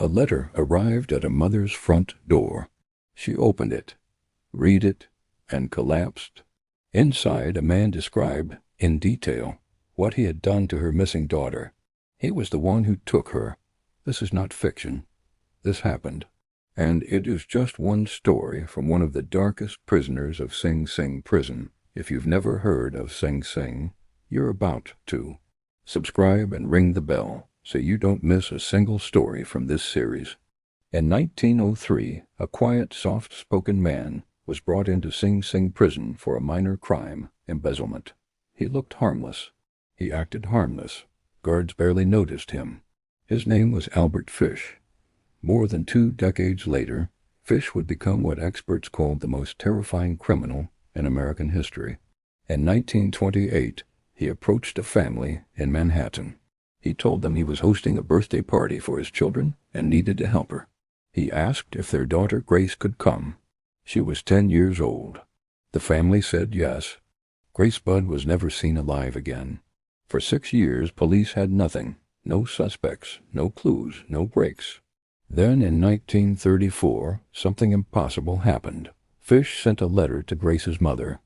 A letter arrived at a mother's front door. She opened it, read it, and collapsed. Inside, a man described, in detail, what he had done to her missing daughter. He was the one who took her. This is not fiction. This happened. And it is just one story from one of the darkest prisoners of Sing Sing prison. If you've never heard of Sing Sing, you're about to. Subscribe and ring the bell so you don't miss a single story from this series. In 1903, a quiet, soft-spoken man was brought into Sing Sing prison for a minor crime, embezzlement. He looked harmless. He acted harmless. Guards barely noticed him. His name was Albert Fish. More than 2 decades later, Fish would become what experts called the most terrifying criminal in American history. In 1928, he approached a family in Manhattan. He told them he was hosting a birthday party for his children and needed a helper. He asked if their daughter Grace could come. She was 10 years old. The family said yes. Grace Budd was never seen alive again. For 6 years, police had nothing. No suspects, no clues, no breaks. Then in 1934, something impossible happened. Fish sent a letter to Grace's mother.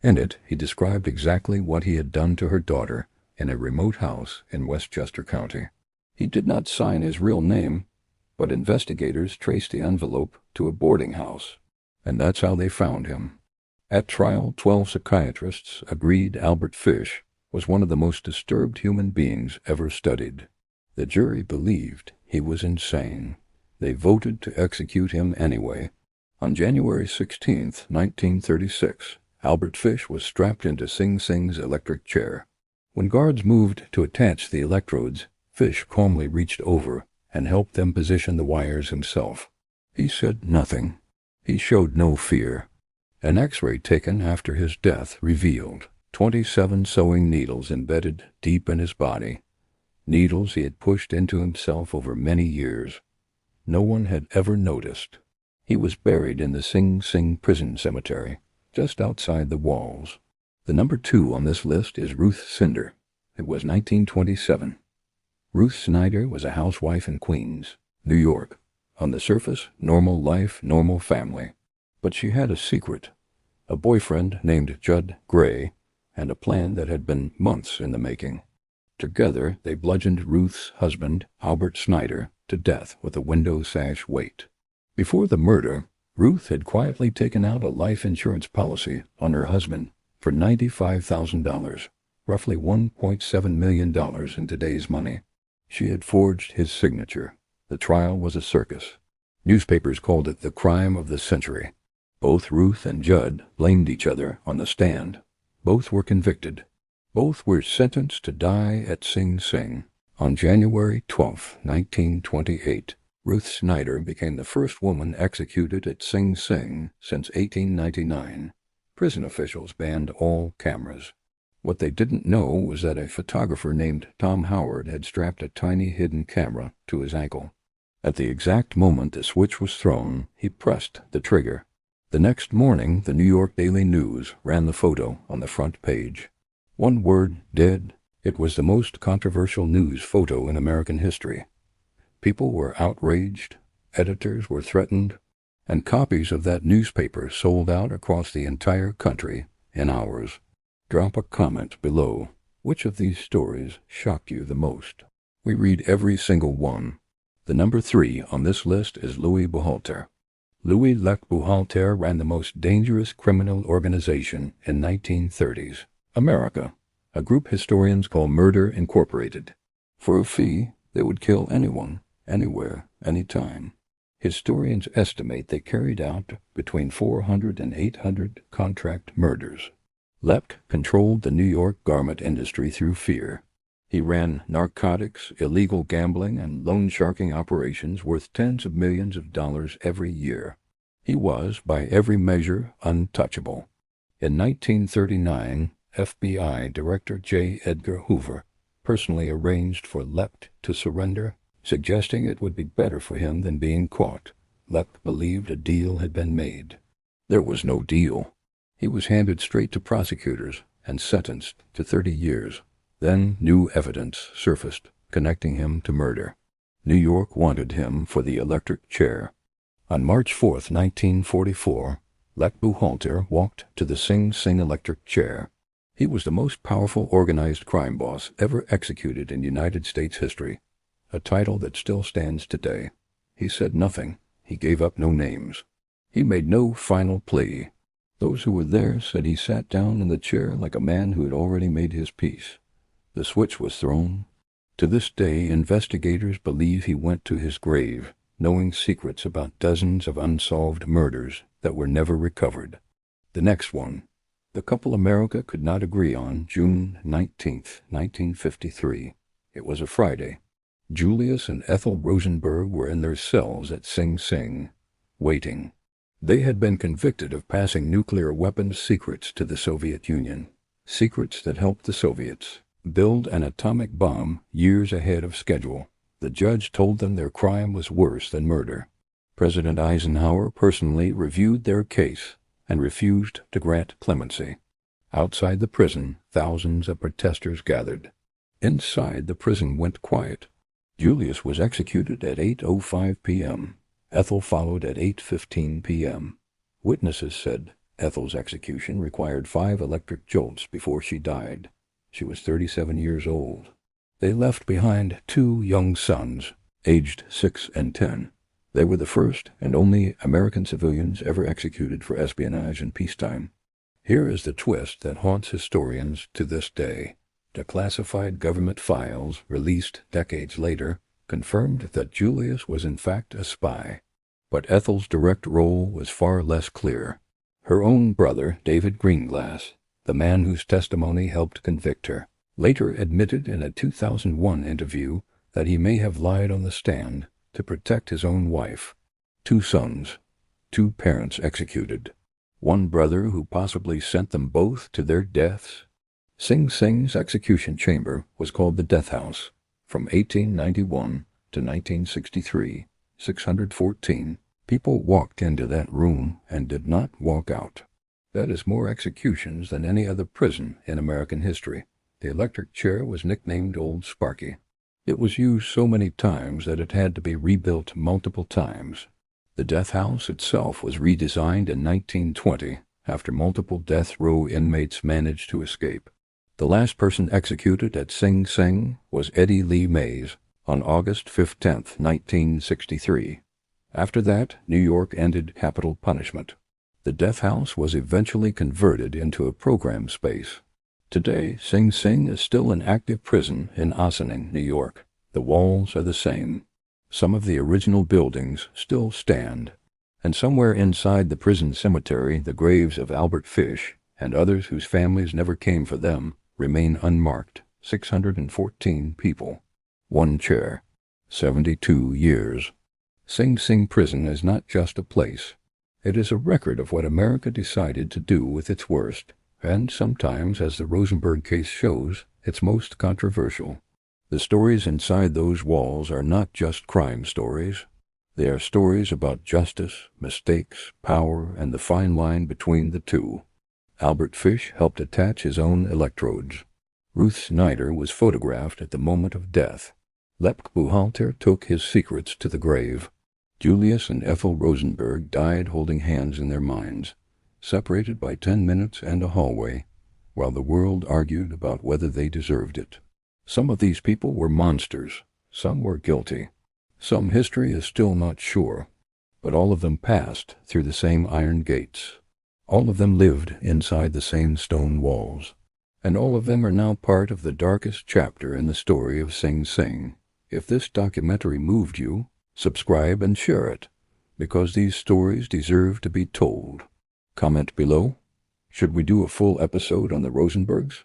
In it, he described exactly what he had done to her daughter in a remote house in Westchester County. He did not sign his real name, but investigators traced the envelope to a boarding house, and that's how they found him. At trial, 12 psychiatrists agreed Albert Fish was one of the most disturbed human beings ever studied. The jury believed he was insane. They voted to execute him anyway. On January 16, 1936, Albert Fish was strapped into Sing Sing's electric chair. When guards moved to attach the electrodes, Fish calmly reached over and helped them position the wires himself. He said nothing. He showed no fear. An X-ray taken after his death revealed 27 sewing needles embedded deep in his body, needles he had pushed into himself over many years. No one had ever noticed. He was buried in the Sing Sing prison cemetery, just outside the walls. The number 2 on this list is Ruth Cinder. It was 1927. Ruth Snyder was a housewife in Queens, New York. On the surface, normal life, normal family. But she had a secret. A boyfriend named Judd Gray, and a plan that had been months in the making. Together, they bludgeoned Ruth's husband, Albert Snyder, to death with a window sash weight. Before the murder, Ruth had quietly taken out a life insurance policy on her husband for $95,000, roughly $1.7 million in today's money. She had forged his signature. The trial was a circus. Newspapers called it the crime of the century. Both Ruth and Judd blamed each other on the stand. Both were convicted. Both were sentenced to die at Sing Sing. On January 12, 1928, Ruth Snyder became the first woman executed at Sing Sing since 1899. Prison officials banned all cameras. What they didn't know was that a photographer named Tom Howard had strapped a tiny hidden camera to his ankle. At the exact moment the switch was thrown, he pressed the trigger. The next morning, the New York Daily News ran the photo on the front page. One word, dead. It was the most controversial news photo in American history. People were outraged, editors were threatened, and copies of that newspaper sold out across the entire country in hours. Drop a comment below. Which of these stories shocked you the most? We read every single one. The number 3 on this list is Louis Buhalter. Louis Lech Buhalter ran the most dangerous criminal organization in 1930s America, a group historians call Murder Incorporated. For a fee, they would kill anyone, anywhere, anytime. Historians estimate they carried out between 400 and 800 contract murders. Lech controlled the New York garment industry through fear. He ran narcotics, illegal gambling, and loan sharking operations worth tens of millions of dollars every year. He was, by every measure, untouchable. In 1939, FBI Director J. Edgar Hoover personally arranged for Lech to surrender, suggesting it would be better for him than being caught. Lech believed a deal had been made. There was no deal. He was handed straight to prosecutors and sentenced to 30 years. Then new evidence surfaced connecting him to murder. New York wanted him for the electric chair. On March 4, 1944, Lech Buchalter walked to the Sing Sing electric chair. He was the most powerful organized crime boss ever executed in United States history, a title that still stands today. He said nothing. He gave up no names. He made no final plea. Those who were there said he sat down in the chair like a man who had already made his peace. The switch was thrown. To this day, investigators believe he went to his grave, knowing secrets about dozens of unsolved murders that were never recovered. The next one, the couple America could not agree on, June 19, 1953. It was a Friday. Julius and Ethel Rosenberg were in their cells at Sing Sing, waiting. They had been convicted of passing nuclear weapons secrets to the Soviet Union, secrets that helped the Soviets build an atomic bomb years ahead of schedule. The judge told them their crime was worse than murder. President Eisenhower personally reviewed their case and refused to grant clemency. Outside the prison, thousands of protesters gathered. Inside, the prison went quiet. Julius was executed at 8:05 p.m. Ethel followed at 8:15 p.m. Witnesses said Ethel's execution required 5 electric jolts before she died. She was 37 years old. They left behind 2 young sons, aged 6 and 10. They were the first and only American civilians ever executed for espionage in peacetime. Here is the twist that haunts historians to this day. Declassified government files, released decades later, confirmed that Julius was in fact a spy. But Ethel's direct role was far less clear. Her own brother, David Greenglass, the man whose testimony helped convict her, later admitted in a 2001 interview that he may have lied on the stand to protect his own wife. 2 sons, 2 parents executed. One brother who possibly sent them both to their deaths. Sing Sing's execution chamber was called the Death House. From 1891 to 1963, 614 people walked into that room and did not walk out. That is more executions than any other prison in American history. The electric chair was nicknamed Old Sparky. It was used so many times that it had to be rebuilt multiple times. The death house itself was redesigned in 1920 after multiple death row inmates managed to escape. The last person executed at Sing Sing was Eddie Lee Mays on August 15, 1963. After that, New York ended capital punishment. The death house was eventually converted into a program space. Today, Sing Sing is still an active prison in Ossining, New York. The walls are the same. Some of the original buildings still stand, and somewhere inside the prison cemetery, the graves of Albert Fish and others whose families never came for them remain unmarked. 614 people. 1 chair. 72 years. Sing Sing Prison is not just a place. It is a record of what America decided to do with its worst, and sometimes, as the Rosenberg case shows, its most controversial. The stories inside those walls are not just crime stories. They are stories about justice, mistakes, power, and the fine line between the two. Albert Fish helped attach his own electrodes. Ruth Snyder was photographed at the moment of death. Lech Buchalter took his secrets to the grave. Julius and Ethel Rosenberg died holding hands in their minds, separated by 10 minutes and a hallway, while the world argued about whether they deserved it. Some of these people were monsters. Some were guilty. Some history is still not sure, but all of them passed through the same iron gates. All of them lived inside the same stone walls, and all of them are now part of the darkest chapter in the story of Sing Sing. If this documentary moved you, subscribe and share it, because these stories deserve to be told. Comment below. Should we do a full episode on the Rosenbergs?